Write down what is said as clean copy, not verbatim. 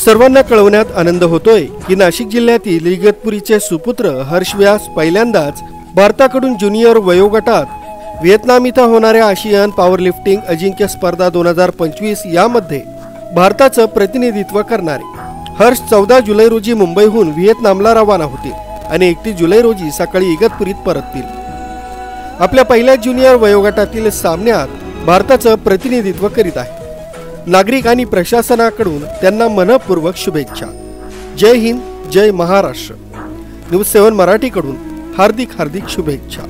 सर्वांना कळवण्यात आनंद होतोय की नाशिक जिल्ह्यातील इगतपुरीचे सुपुत्र हर्ष व्यास पहिल्यांदाच भारताकडून ज्युनियर वयोगटात व्हिएतनाम इथं होणाऱ्या आशियन पॉवरलिफ्टिंग अजिंक्य स्पर्धा 2025 यामध्ये भारताचं प्रतिनिधित्व करणार आहे। हर्ष 14 जुलै रोजी मुंबईहून व्हिएतनामला रवाना होतील आणि 31 जुलै रोजी सकाळी इगतपुरीत परततील। आपल्या पहिल्या ज्युनियर वयोगटातील सामन्यात भारताचं प्रतिनिधित्व करीत आहे। नागरिक आणि प्रशासनाकडून त्यांना मनपूर्वक शुभेच्छा। जय हिंद, जय महाराष्ट्र। न्यूज 7 मराठीकडून हार्दिक शुभेच्छा।